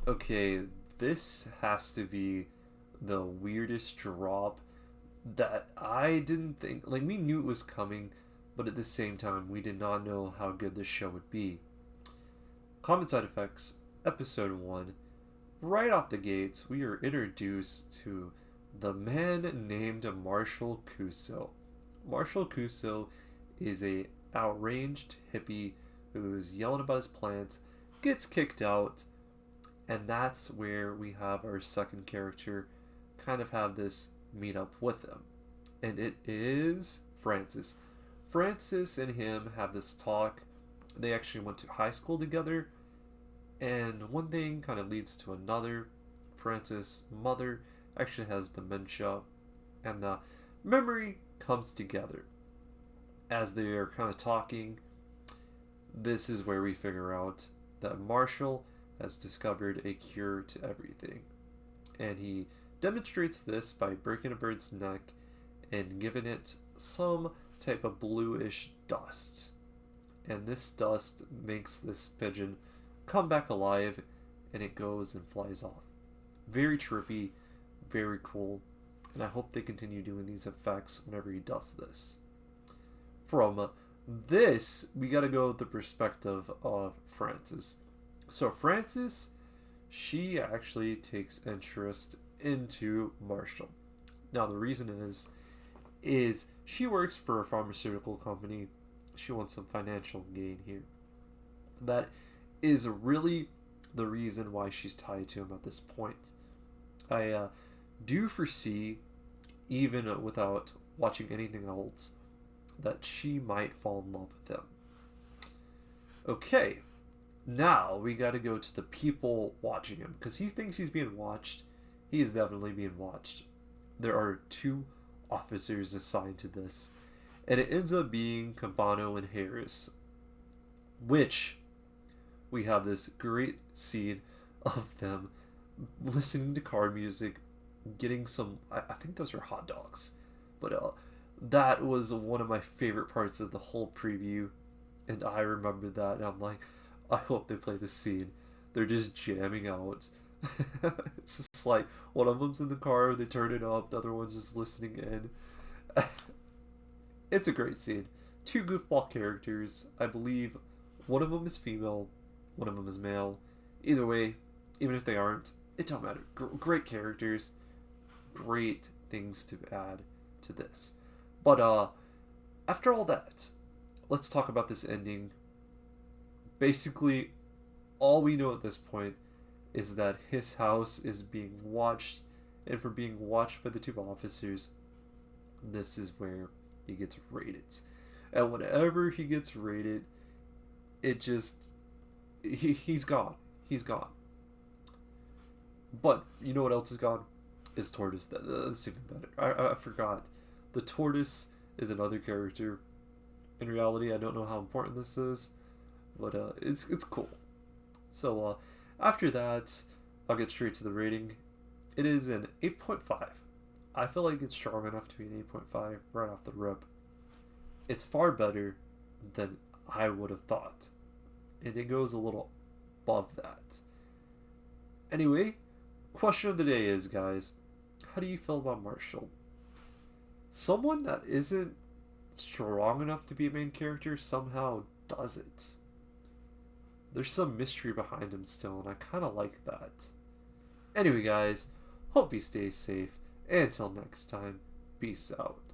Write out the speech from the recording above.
Okay, this has to be the weirdest drop that I didn't think. Like, we knew it was coming, but at the same time, we did not know how good this show would be. Common Side Effects, Episode 1. Right off the gates, we are introduced to the man named Marshall Cuso. Marshall Cuso is a outraged hippie who's yelling about his plants, gets kicked out, and that's where we have our second character kind of have this meet up with him. And it is Francis. Francis and him have this talk. They actually went to high school together, and one thing kind of leads to another. Francis' mother actually has dementia, and the memory comes together. As they are kind of talking, this is where we figure out that Marshall has discovered a cure to everything. And he demonstrates this by breaking a bird's neck and giving it some type of bluish dust. And this dust makes this pigeon come back alive, and it goes and flies off. Very trippy, very cool, and I hope they continue doing these effects whenever he does this. From this, we gotta go with the perspective of Frances. So Frances, she actually takes interest into Marshall. Now the reason is she works for a pharmaceutical company. She wants some financial gain here. That is really the reason why she's tied to him at this point. I do foresee, even without watching anything else, that she might fall in love with him. Okay, now we gotta go to the people watching him, because he thinks he's being watched. He is definitely being watched. There are two officers assigned to this, and it ends up being Cabano and Harris, which we have this great scene of them listening to car music, getting some, I think those are hot dogs, but that was one of my favorite parts of the whole preview, and I remember that, and I'm like, I hope they play this scene. They're just jamming out. It's just like one of them's in the car, they turn it up, the other one's just listening in. It's a great scene. Two goofball characters. I believe one of them is female, one of them is male. Either way, even if they aren't, it don't matter. Great characters, great things to add to this. But after all that, let's talk about this ending. Basically, all we know at this point is that his house is being watched, and for being watched by the two officers, this is where he gets raided. And whenever he gets raided, it just he's gone. He's gone. But you know what else is gone? Is Tortoise. That's even better. I forgot. The Tortoise is another character. In reality, I don't know how important this is, but it's cool. So after that, I'll get straight to the rating. It is an 8.5. I feel like it's strong enough to be an 8.5 right off the rip. It's far better than I would have thought, and it goes a little above that. Anyway, question of the day is, guys, how do you feel about Marshall? Someone that isn't strong enough to be a main character somehow does it. There's some mystery behind him still, and I kind of like that. Anyway, guys, hope you stay safe, and until next time, peace out.